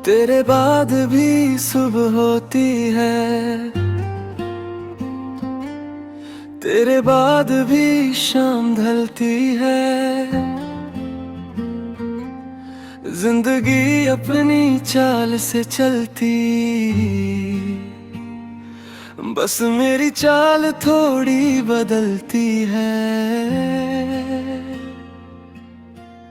तेरे बाद भी सुबह होती है, तेरे बाद भी शाम ढलती है। जिंदगी अपनी चाल से चलती, बस मेरी चाल थोड़ी बदलती है।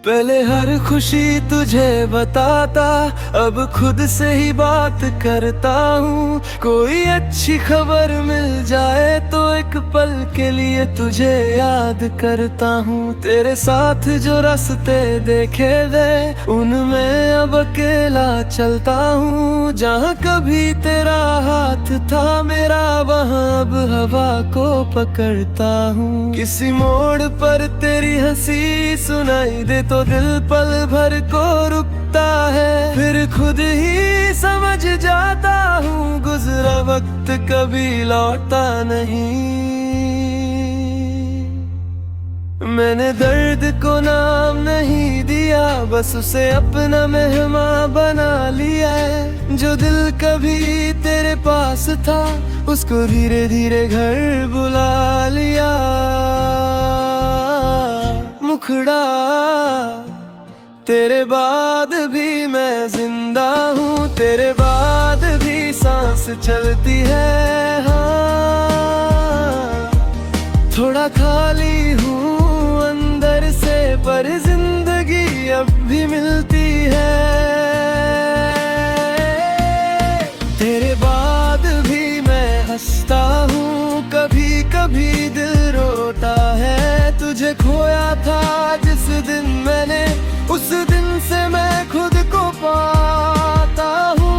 पहले हर खुशी तुझे बताता, अब खुद से ही बात करता हूँ। कोई अच्छी खबर मिल जाए तो एक पल के लिए तुझे याद करता हूँ। तेरे साथ जो रास्ते देखे थे उनमें अब अकेला चलता हूँ। जहाँ कभी तेरा हाथ था मेरा, वहाँ अब हवा को पकड़ता हूँ। किसी मोड़ पर तेरी हंसी सुनाई दे तो दिल पल भर को रुकता है। फिर खुद ही समझ जाता हूँ गुजरा वक्त कभी लौटता नहीं। मैंने दर्द को नाम नहीं दिया, बस उसे अपना मेहमान बना लिया है। जो दिल कभी तेरे पास था उसको धीरे धीरे घर बुला लिया। मुखड़ा तेरे बाद भी मैं जिंदा हूँ, तेरे बाद भी सांस चलती है। हाँ, थोड़ा खाली हूँ अंदर से पर जिंदगी अब भी मिलती है। तेरे बाद भी मैं हंसता हूँ, कभी कभी दिल रोता है। तुझे खोया था जिस दिन मैंने, उस दिन से मैं खुद को पाता हूँ।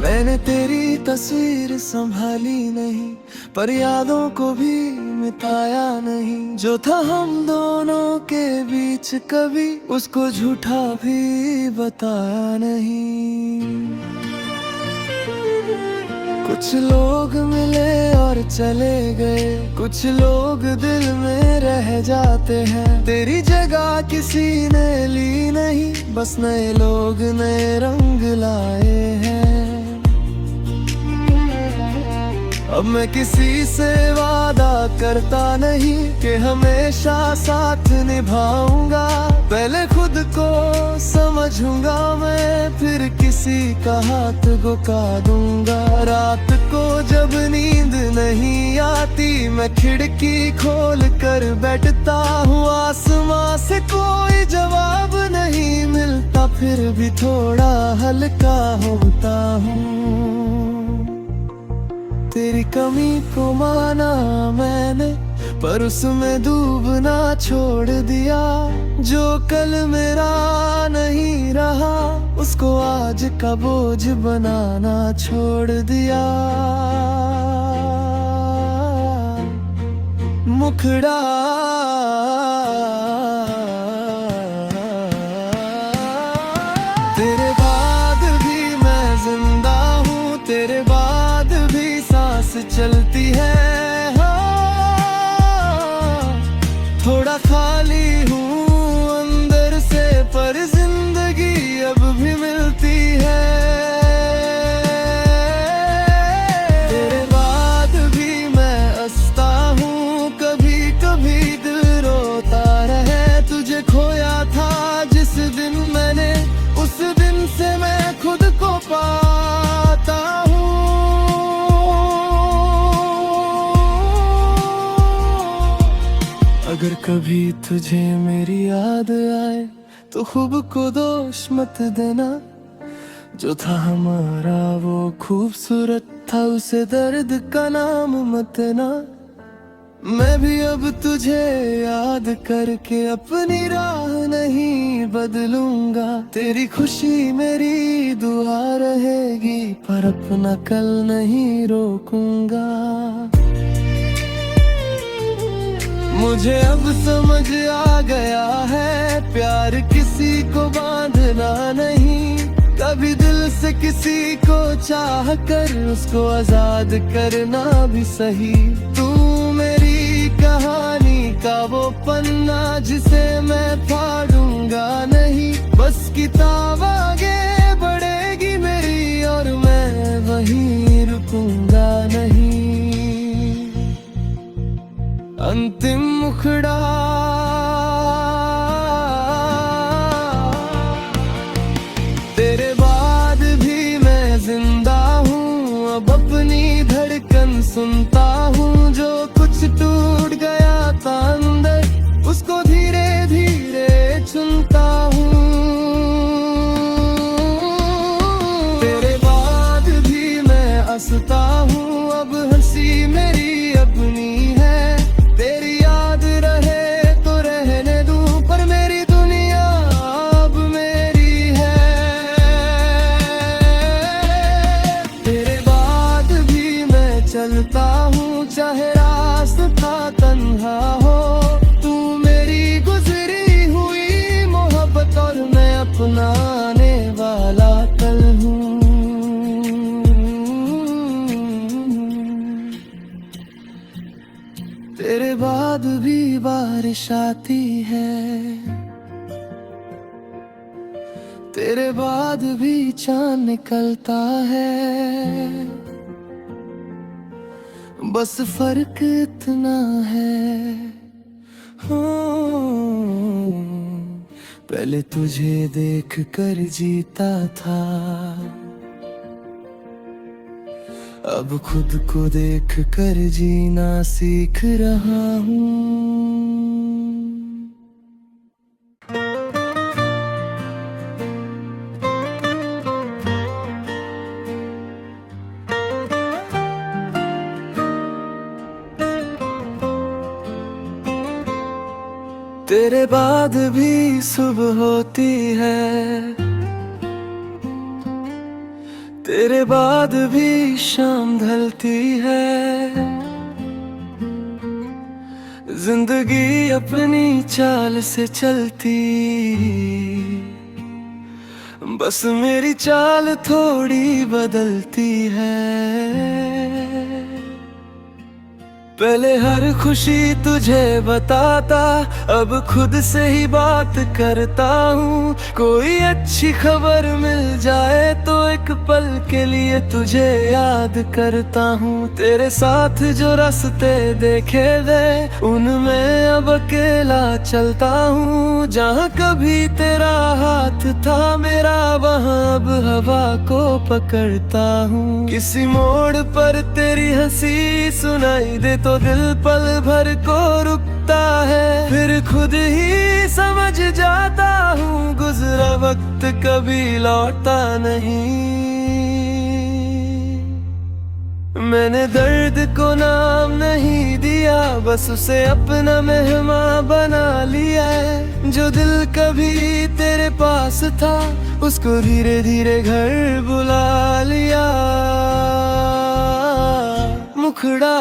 मैंने तेरी तस्वीर संभाली नहीं, पर यादों को भी मिटाया नहीं। जो था हम दोनों के बीच कभी, उसको झूठा भी बताया नहीं। कुछ लोग मिले और चले गए, कुछ लोग दिल में रह जाते हैं। तेरी जगह किसी ने ली नहीं, बस नए लोग नए रंग लाए हैं। अब मैं किसी से वादा करता नहीं कि हमेशा साथ निभाऊंगा। पहले खुद को समझूंगा मैं, फिर किसी का हाथ गुका दूंगा। रात को जब नींद नहीं आती, मैं खिड़की खोल कर बैठता हूँ। आसमां से कोई जवाब नहीं मिलता, फिर भी थोड़ा हल्का होता हूँ। तेरी कमी को माना मैंने, पर उसमें डूबना छोड़ दिया। जो कल मेरा नहीं रहा, उसको आज का बोझ बनाना छोड़ दिया। मुखड़ा तेरे बाद भी मैं जिंदा हूँ, तेरे बाद भी सांस चलती है। हाँ, थोड़ा खाली हूँ अंदर से, पर जिंदगी अब भी मिलती है। तेरे बाद भी मैं हंसता हूँ, कभी कभी दिल रोता रहे। तुझे खोया था जिस दिन मैंने, उस दिन से मैं खुद को पाता हूँ। अगर कभी तुझे मेरी याद आए तो खूब को दोष मत देना। जो था हमारा वो खूबसूरत था, उसे दर्द का नाम मत देना। मैं भी अब तुझे याद करके अपनी राह नहीं बदलूंगा। तेरी खुशी मेरी दुआ रहेगी, पर अपना कल नहीं रोकूंगा। मुझे अब समझ आ गया है, प्यार किसी किसी को बांधना नहीं, कभी दिल से किसी को चाह कर उसको आजाद करना भी सही। तू मेरी कहानी का वो पन्ना जिसे मैं फाड़ूंगा नहीं, बस किताब आगे बढ़ेगी मेरी और मैं वहीं रुकूंगा नहीं। अंतिम मुखड़ा तेरे बाद भी मैं जिंदा हूँ, अब अपनी धड़कन सुनता हूँ। जो कुछ टूट गया था अंदर उसको धीरे धीरे चुनता हूँ। तेरे बाद भी मैं हंसता हूँ, अब हंसी मेरी अपनी है। तेरी याद रहे तो रहने दूं, पर मेरी दुनिया अब मेरी है। तेरे बाद भी मैं चलता हूँ, चाहे रास्ता तन्हा हो। तू मेरी गुजरी हुई मोहब्बत और मैं अपनाने वाला कल हूँ। तेरे बाद भी बारिश आती है, तेरे बाद भी चांद निकलता है। बस फर्क इतना है, पहले तुझे देख कर जीता था, अब खुद को देख कर जीना सीख रहा हूँ। तेरे बाद भी सुबह होती है, तेरे बाद भी शाम ढलती है। जिंदगी अपनी चाल से चलती, बस मेरी चाल थोड़ी बदलती है। पहले हर खुशी तुझे बताता, अब खुद से ही बात करता हूँ। कोई अच्छी खबर मिल जाए तो एक पल के लिए तुझे याद करता हूँ। तेरे साथ जो रास्ते देखे थे उनमें अब अकेला चलता हूँ। जहाँ कभी तेरा हाथ था मेरा, वहाँ अब हवा को पकड़ता हूँ। किसी मोड़ पर तेरी हंसी सुनाई दे तो दिल पल भर को रुकता है। फिर खुद ही समझ जाता हूँ गुजरा वक्त कभी लौटता नहीं। मैंने दर्द को नाम नहीं दिया, बस उसे अपना मेहमान बना लिया है। जो दिल कभी तेरे पास था उसको धीरे धीरे घर बुला लिया। मुखड़ा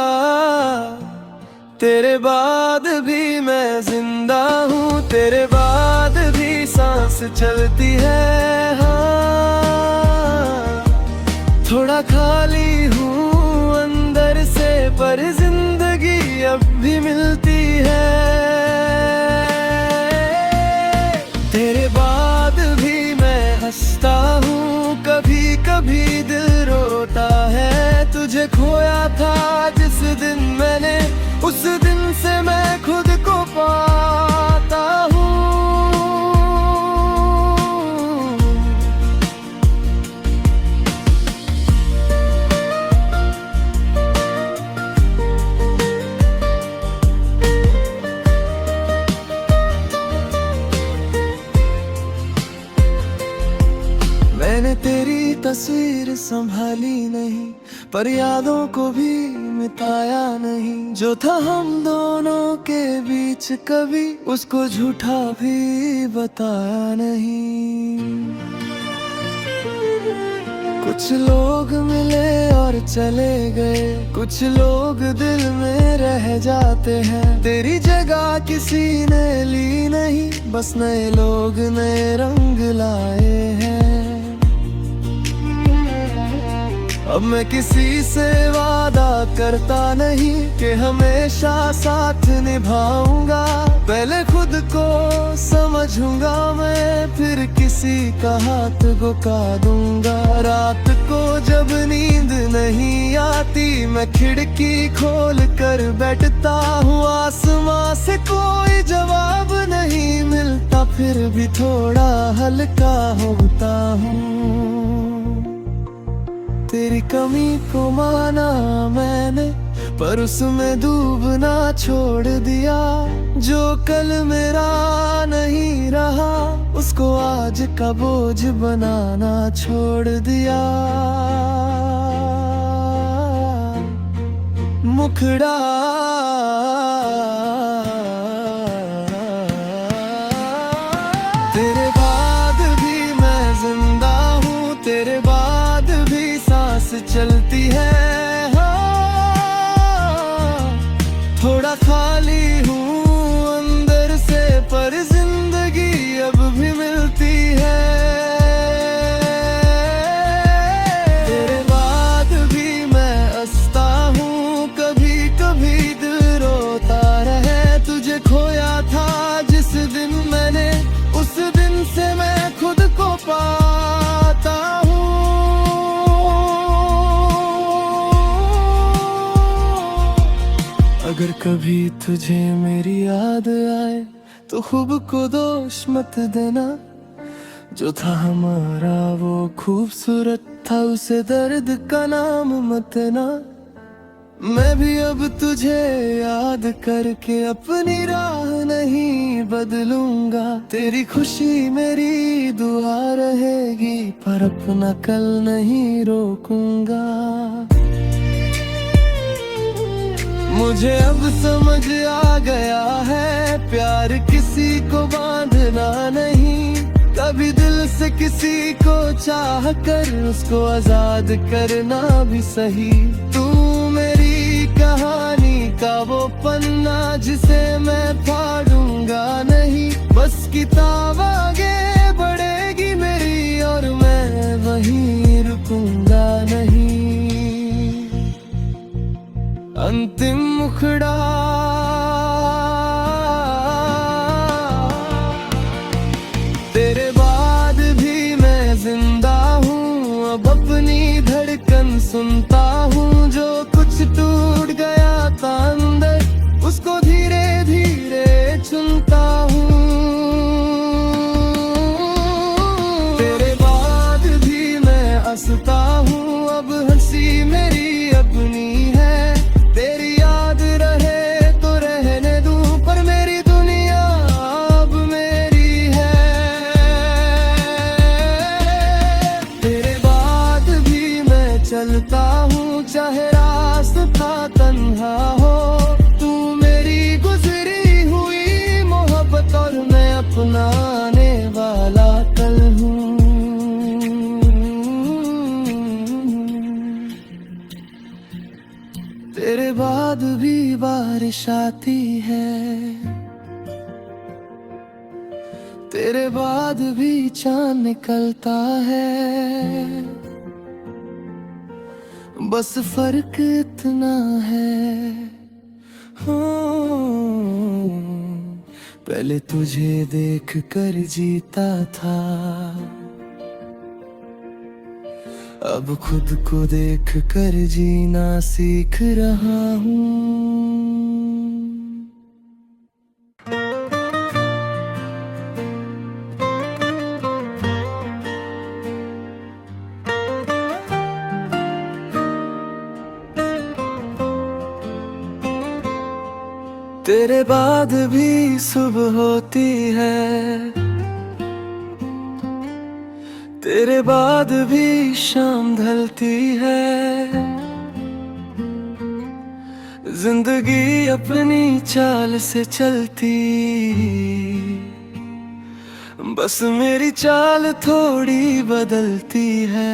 तेरे बाद भी मैं जिंदा हूँ, तेरे बाद भी सांस चलती है। हाँ, थोड़ा खाली हूँ अंदर से, पर जिंदगी अब भी मिलती है। तेरे बाद भी मैं हंसता हूँ, कभी कभी दिल रोता है। तुझे खोया था जिस दिन मैंने, उस दिन से मैं खुद को पाता हूँ। मैंने तेरी तस्वीर संभाली नहीं, पर यादों को भी मिटाया नहीं। जो था हम दोनों के बीच कभी, उसको झूठा भी बताया नहीं। कुछ लोग मिले और और चले गए। कुछ लोग दिल में रह जाते हैं, तेरी जगह किसी ने ली नहीं, बस नए लोग नए रंग लाए हैं। अब मैं किसी से वादा करता नहीं कि हमेशा साथ निभाऊंगा। पहले खुद को समझूंगा मैं, फिर किसी का हाथ झुका दूंगा। रात को जब नींद नहीं आती, मैं खिड़की खोल कर बैठता हूँ। आसमां से कोई जवाब नहीं मिलता, फिर भी थोड़ा हल्का होता हूँ। तेरी कमी को माना मैंने, पर उसमें डूबना छोड़ दिया। जो कल मेरा नहीं रहा, उसको आज का बोझ बनाना छोड़ दिया। मुखड़ा तेरे बाद भी मैं जिंदा हूँ, तेरे बाद भी सांस चलती है। हाँ, थोड़ा खाली हूँ अंदर से, पर जिंदगी अब भी मिलती है। तेरे बाद भी मैं हंसता हूँ, कभी कभी दिल रोता रहे। तुझे खोया था जिस दिन मैंने, उस दिन से मैं खुद को पाता हूँ। अगर कभी तुझे मेरी याद आए, तो खूब को दोष मत देना। जो था हमारा वो खूबसूरत था, उसे दर्द का नाम मत देना। मैं भी अब तुझे याद करके अपनी राह नहीं बदलूंगा। तेरी खुशी मेरी दुआ रहेगी, पर अपना कल नहीं रोकूंगा। मुझे अब समझ आ गया है, प्यार किसी को बांधना नहीं। कभी दिल से किसी को चाह कर, उसको आजाद करना भी सही। तू मेरी कहानी का वो पन्ना, जिसे मैं फाड़ूंगा नहीं। बस किताब आगे बढ़ेगी मेरी, और मैं वहीं रुकूंगा नहीं। अंतिम मुखड़ा तेरे बाद भी मैं जिंदा हूँ। अब अपनी धड़कन सुनता हूँ। जो कुछ टूट गया था अंदर, उसको धीरे धीरे चुनता हूँ। तेरे बाद भी मैं हंसता हूँ, अब हंसी मेरी अपनी है। तेरी याद रहे तो रहने दूं, पर मेरी दुनिया अब मेरी है। तेरे बाद भी मैं चलता हूँ, चाहे रास्ता तन्हा हो। तू मेरी गुजरी हुई मोहब्बत, और मैं अपनाने वाला कल हूँ। तेरे बाद भी बारिश आती है, तेरे बाद भी चांद निकलता है। बस फर्क इतना है, पहले तुझे देख कर जीता था, अब खुद को देख कर जीना सीख रहा हूँ। तेरे बाद भी सुबह होती है, तेरे बाद भी शाम ढलती है। जिंदगी अपनी चाल से चलती, बस मेरी चाल थोड़ी बदलती है।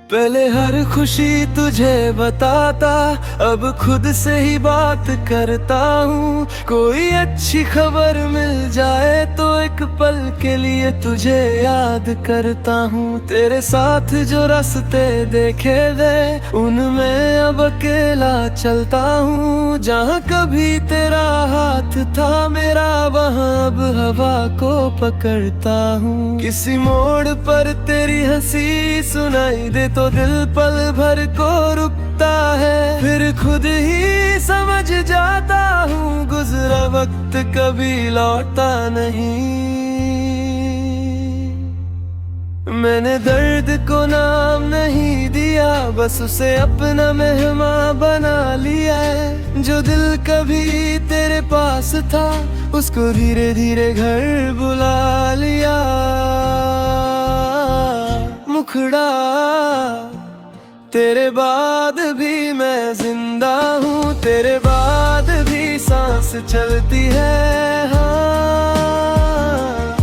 पहले हर खुशी तुझे बताता, अब खुद से ही बात करता हूँ। कोई अच्छी खबर मिल जाए तो एक पल के लिए तुझे याद करता हूँ। तेरे साथ जो रास्ते देखे गए उनमें अब अकेला चलता हूँ। जहाँ कभी तेरा हाथ था मेरा, वहाँ अब हवा को पकड़ता हूँ। किसी मोड़ पर तेरी हंसी सुनाई दे तो दिल पल भर को रुकता है। फिर खुद ही समझ जाता हूँ गुजरा वक्त कभी लौटता नहीं। मैंने दर्द को नाम नहीं दिया, बस उसे अपना मेहमान बना लिया है। जो दिल कभी तेरे पास था उसको धीरे धीरे घर बुला लिया। मुखड़ा तेरे बाद भी मैं जिंदा हूँ, तेरे बाद भी सांस चलती है। हाँ,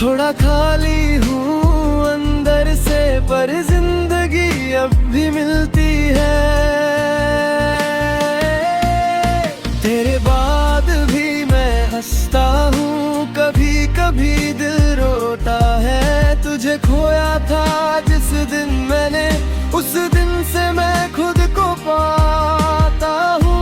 थोड़ा खाली हूँ अंदर से पर जिंदगी अब भी मिलती है। तेरे बाद भी मैं हंसता हूँ, कभी कभी दिल रोता है। तुझे खोया था जिस दिन मैंने, उस दिन से मैं खुद को पाता हूँ।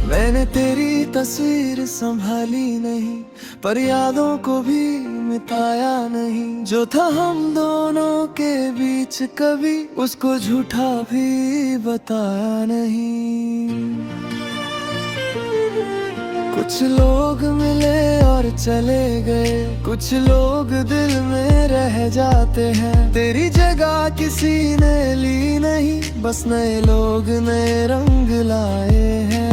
मैंने तेरी तस्वीर संभाली नहीं, पर यादों को भी मिटाया नहीं। जो था हम दोनों के बीच कभी, उसको झूठा भी बताया नहीं। कुछ लोग मिले और चले गए, कुछ लोग दिल में रह जाते हैं। तेरी जगह किसी ने ली नहीं, बस नए लोग नए रंग लाए हैं।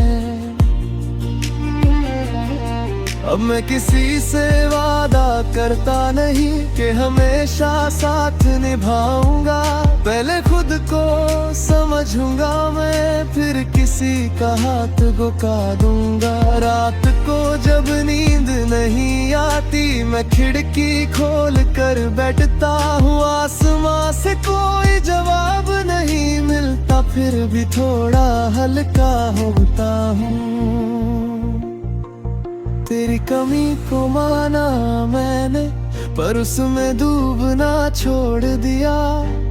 अब मैं किसी से वादा करता नहीं कि हमेशा साथ निभाऊंगा। पहले खुद को समझूंगा मैं, फिर किसी का हाथ गुका दूंगा। रात को जब नींद नहीं आती मैं खिड़की खोल कर बैठता हूँ। आसमां से कोई जवाब नहीं मिलता, फिर भी थोड़ा हल्का होता हूँ। तेरी कमी को माना मैंने, पर उसमें डूबना छोड़ दिया।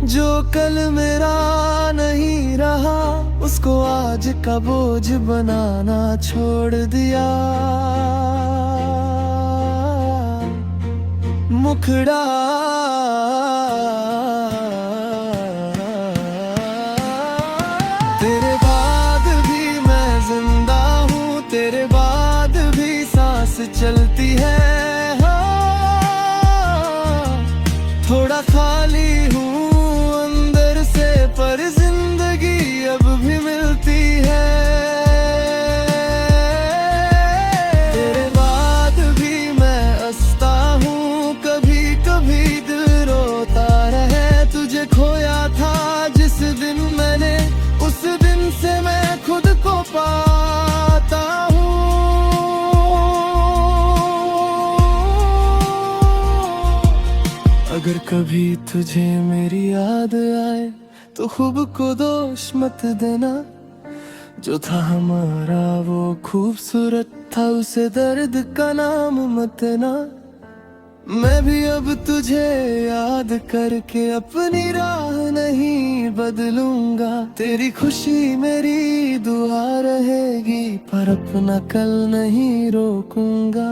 जो कल मेरा नहीं रहा, उसको आज का बोझ बनाना छोड़ दिया। मुखड़ा तेरे बाद भी मैं जिंदा हूँ, तेरे बाद भी सांस चलती है। हाँ, थोड़ा खाली हूँ अंदर से पर जिंदगी अब भी मिलती है। तेरे बाद भी मैं हंसता हूँ, कभी कभी दिल रोता रहे। तुझे खोया था जिस दिन मैंने, उस दिन से मैं खुद को पाता हूँ। अगर कभी तुझे मेरी याद आए तो खूब को दोष मत देना। जो था हमारा वो खूबसूरत था, उसे दर्द का नाम मत देना। मैं भी अब तुझे याद करके अपनी राह नहीं बदलूंगा। तेरी खुशी मेरी दुआ रहेगी, पर अपना कल नहीं रोकूंगा।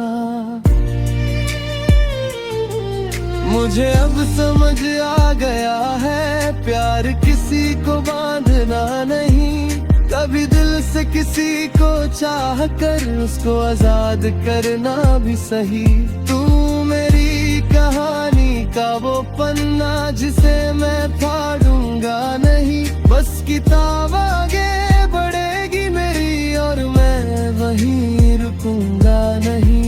मुझे अब समझ आ गया है, प्यार किसी को बांधना नहीं। कभी दिल से किसी को चाह कर उसको आजाद करना भी सही। तू मेरी कहानी का वो पन्ना जिसे मैं फाड़ूंगा नहीं। बस किताब आगे बढ़ेगी मेरी और मैं वहीं रुकूंगा नहीं।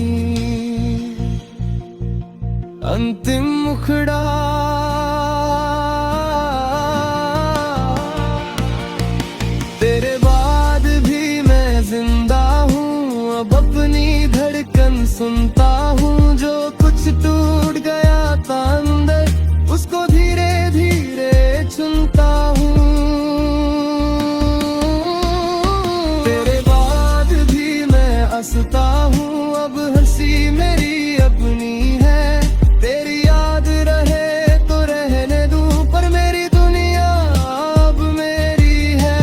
अंतिम मुखड़ा सुनता हूँ। जो कुछ टूट गया था अंदर, उसको धीरे धीरे चुनता हूँ। तेरे बाद भी मैं हंसता हूँ, अब हंसी मेरी अपनी है। तेरी याद रहे तो रहने दूं, पर मेरी दुनिया अब मेरी है।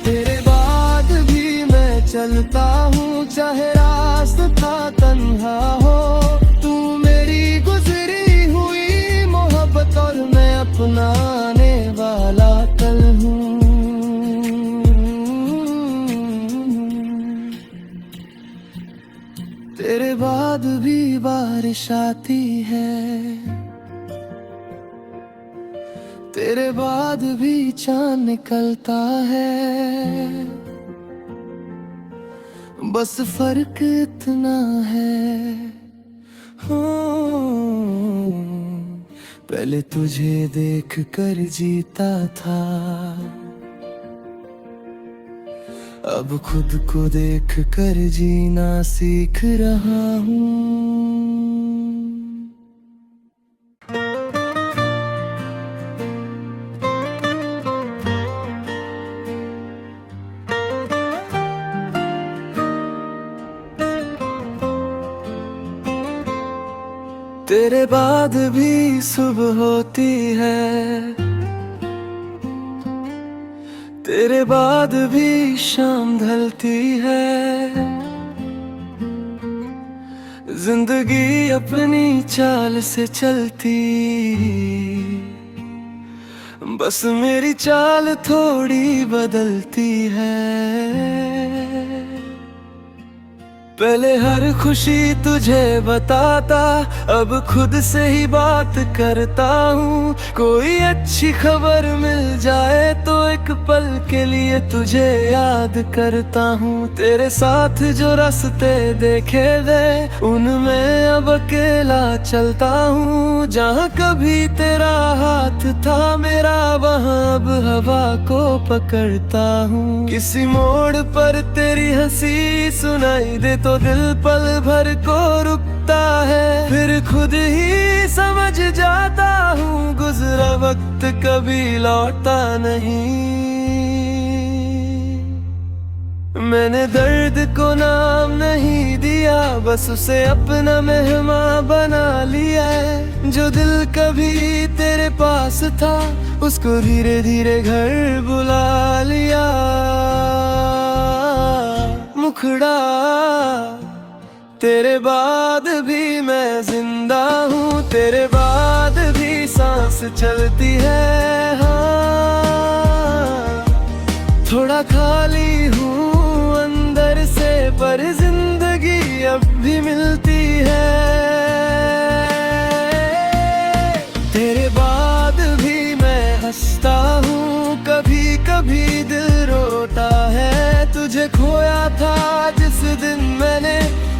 तेरे बाद भी मैं चलता हूँ, चाहे रास्ता तन्हा हो। तू मेरी गुजरी हुई मोहब्बत और मैं अपनाने वाला कल हूँ। तेरे बाद भी बारिश आती है, तेरे बाद भी चांद निकलता है। बस फर्क इतना है, पहले तुझे देख कर जीता था, अब खुद को देख कर जीना सीख रहा हूँ। तेरे बाद भी सुबह होती है, तेरे बाद भी शाम ढलती है। जिंदगी अपनी चाल से चलती, बस मेरी चाल थोड़ी बदलती है। पहले हर खुशी तुझे बताता, अब खुद से ही बात करता हूँ। कोई अच्छी खबर मिल जाए तो एक पल के लिए तुझे याद करता हूँ। तेरे साथ जो रास्ते देखे गए, उनमें अब अकेला चलता हूँ। जहाँ कभी तेरा हाथ था मेरा, वहाँ अब हवा को पकड़ता हूँ। किसी मोड़ पर तेरी हंसी सुनाई दे तो दिल पल भर को रुकता है। फिर खुद ही समझ जाता हूँ, गुजरा वक्त कभी लौटता नहीं। मैंने दर्द को नाम नहीं दिया, बस उसे अपना मेहमान बना लिया है। जो दिल कभी तेरे पास था, उसको धीरे धीरे घर बुला लिया। मुखड़ा तेरे बाद भी मैं जिंदा हूँ, तेरे बाद भी सांस चलती है। हाँ, थोड़ा खाली हूँ अंदर से, पर जिंदगी अब भी मिलती है। तेरे बाद भी मैं हंसता हूँ, कभी कभी दिल रोता है। तुझे खोया था जिस दिन मैंने,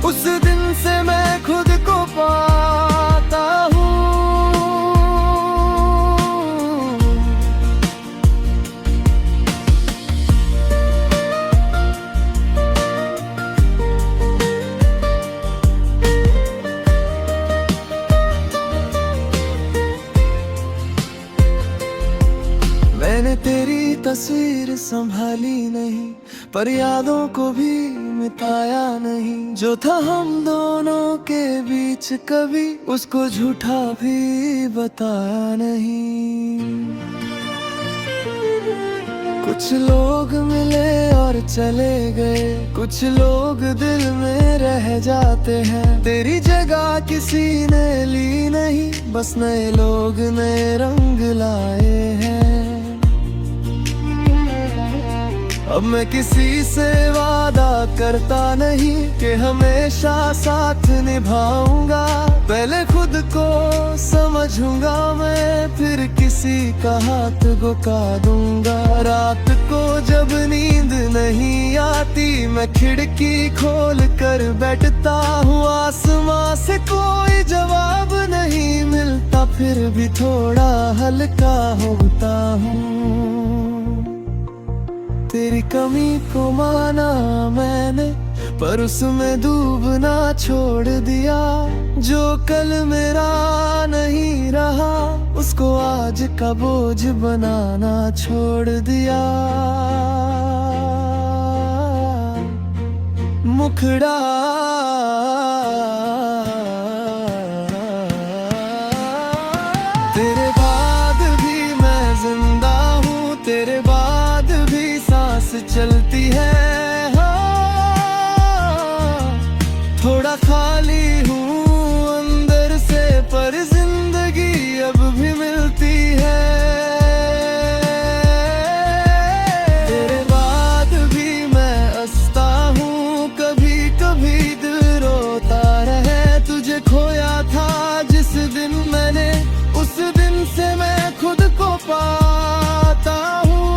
उस दिन से मैं खुद को पाता हूँ। मैंने तेरी तस्वीर संभाली नहीं, पर यादों को भी मिटाया नहीं। जो था हम दोनों के बीच कभी, उसको झूठा भी बताया नहीं। कुछ लोग मिले और चले गए, कुछ लोग दिल में रह जाते हैं। तेरी जगह किसी ने ली नहीं, बस नए लोग नए रंग लाए हैं। अब मैं किसी से वादा करता नहीं कि हमेशा साथ निभाऊंगा। पहले खुद को समझूंगा मैं, फिर किसी का हाथ झुका दूंगा। रात को जब नींद नहीं आती, मैं खिड़की खोल कर बैठता हूँ। आसमां से कोई जवाब नहीं मिलता, फिर भी थोड़ा हल्का होता हूँ। तेरी कमी को माना मैंने, पर उसमें डूबना छोड़ दिया। जो कल मेरा नहीं रहा उसको आज का बोझ बनाना छोड़ दिया। मुखड़ा तेरे बाद भी मैं जिंदा हूँ, तेरे बाद भी सांस चलती है। थोड़ा खाली हूँ अंदर से पर जिंदगी अब भी मिलती है। तेरे बाद भी मैं हंसता हूँ, कभी कभी दिल रोता रहे। तुझे खोया था जिस दिन मैंने, उस दिन से मैं खुद को पाता हूँ।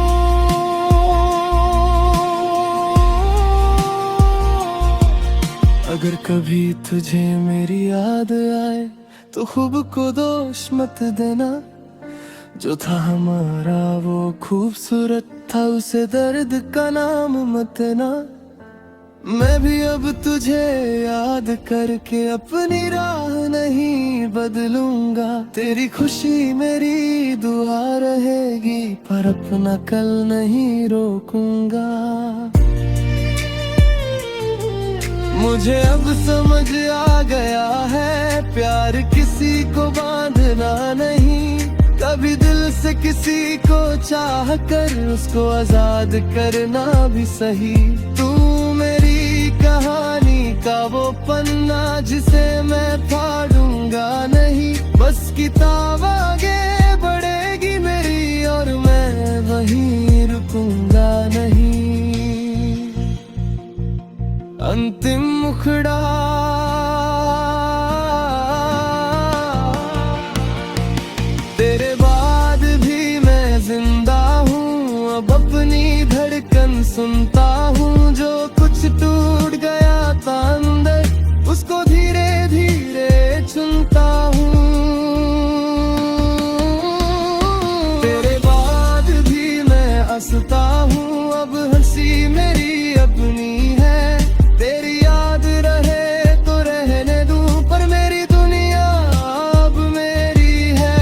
अगर कभी तुझे मेरी याद आए तो खूब को दोष मत देना। जो था हमारा वो खूबसूरत था, उसे दर्द का नाम मत देना। मैं भी अब तुझे याद करके अपनी राह नहीं बदलूंगा। तेरी खुशी मेरी दुआ रहेगी, पर अपना कल नहीं रोकूंगा। मुझे अब समझ आ गया है, प्यार किसी को बांधना नहीं। कभी दिल से किसी को चाह कर उसको आजाद करना भी सही। तू मेरी कहानी का वो पन्ना जिसे मैं फाड़ूंगा नहीं। बस किताब आगे बढ़ेगी मेरी और मैं वहीं रुकूंगा नहीं। अंतिम मुखड़ा तेरे बाद भी मैं जिंदा हूँ। अब अपनी धड़कन सुनता हूँ। जो कुछ टूट गया था अंदर उसको धीरे धीरे चुनता हूँ। तेरे बाद भी मैं हंसता हूँ, अब हंसी मेरी अपनी है। तेरी याद रहे तो रहने दूं, पर मेरी दुनिया अब मेरी है।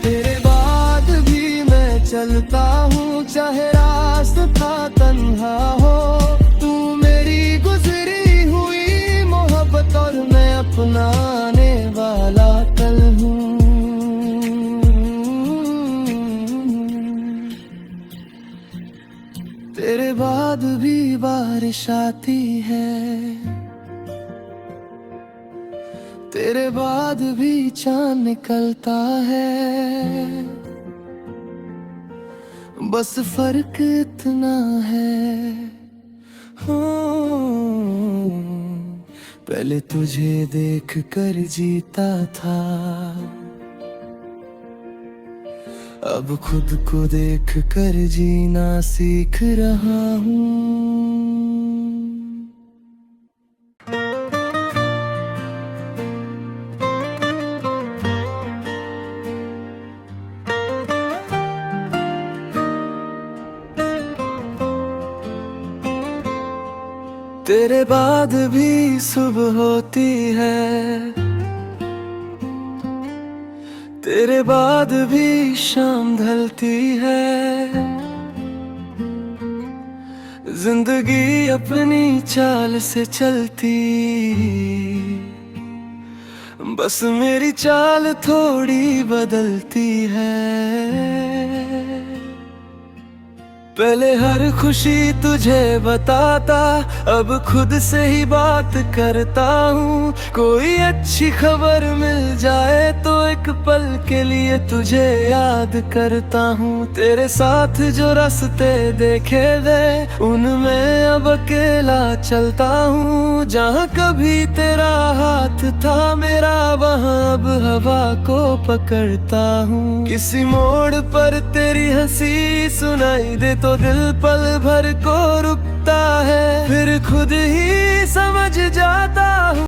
तेरे बाद भी मैं चलता हूँ, चाहे रास्ता तन्हा हो। तू मेरी गुजरी हुई मोहब्बत और मैं अपनाने वाला कल हूँ। तेरे बाद भी बारिश आती है, तेरे बाद भी चांद निकलता है। बस फर्क इतना है, पहले तुझे देख कर जीता था, अब खुद को देख कर जीना सीख रहा हूँ। तेरे बाद भी सुबह होती है, तेरे बाद भी शाम ढलती है। जिंदगी अपनी चाल से चलती, बस मेरी चाल थोड़ी बदलती है। पहले हर खुशी तुझे बताता, अब खुद से ही बात करता हूँ। कोई अच्छी खबर मिल जाए तो एक पल के लिए तुझे याद करता हूँ। तेरे साथ जो रास्ते देखे गए उनमें अब अकेला चलता हूँ। जहाँ कभी तेरा हाथ था मेरा, वहाँ अब हवा को पकड़ता हूँ। किसी मोड़ पर तेरी हंसी सुनाई दे तो दिल पल भर को रुकता है, फिर खुद ही समझ जाता हूँ।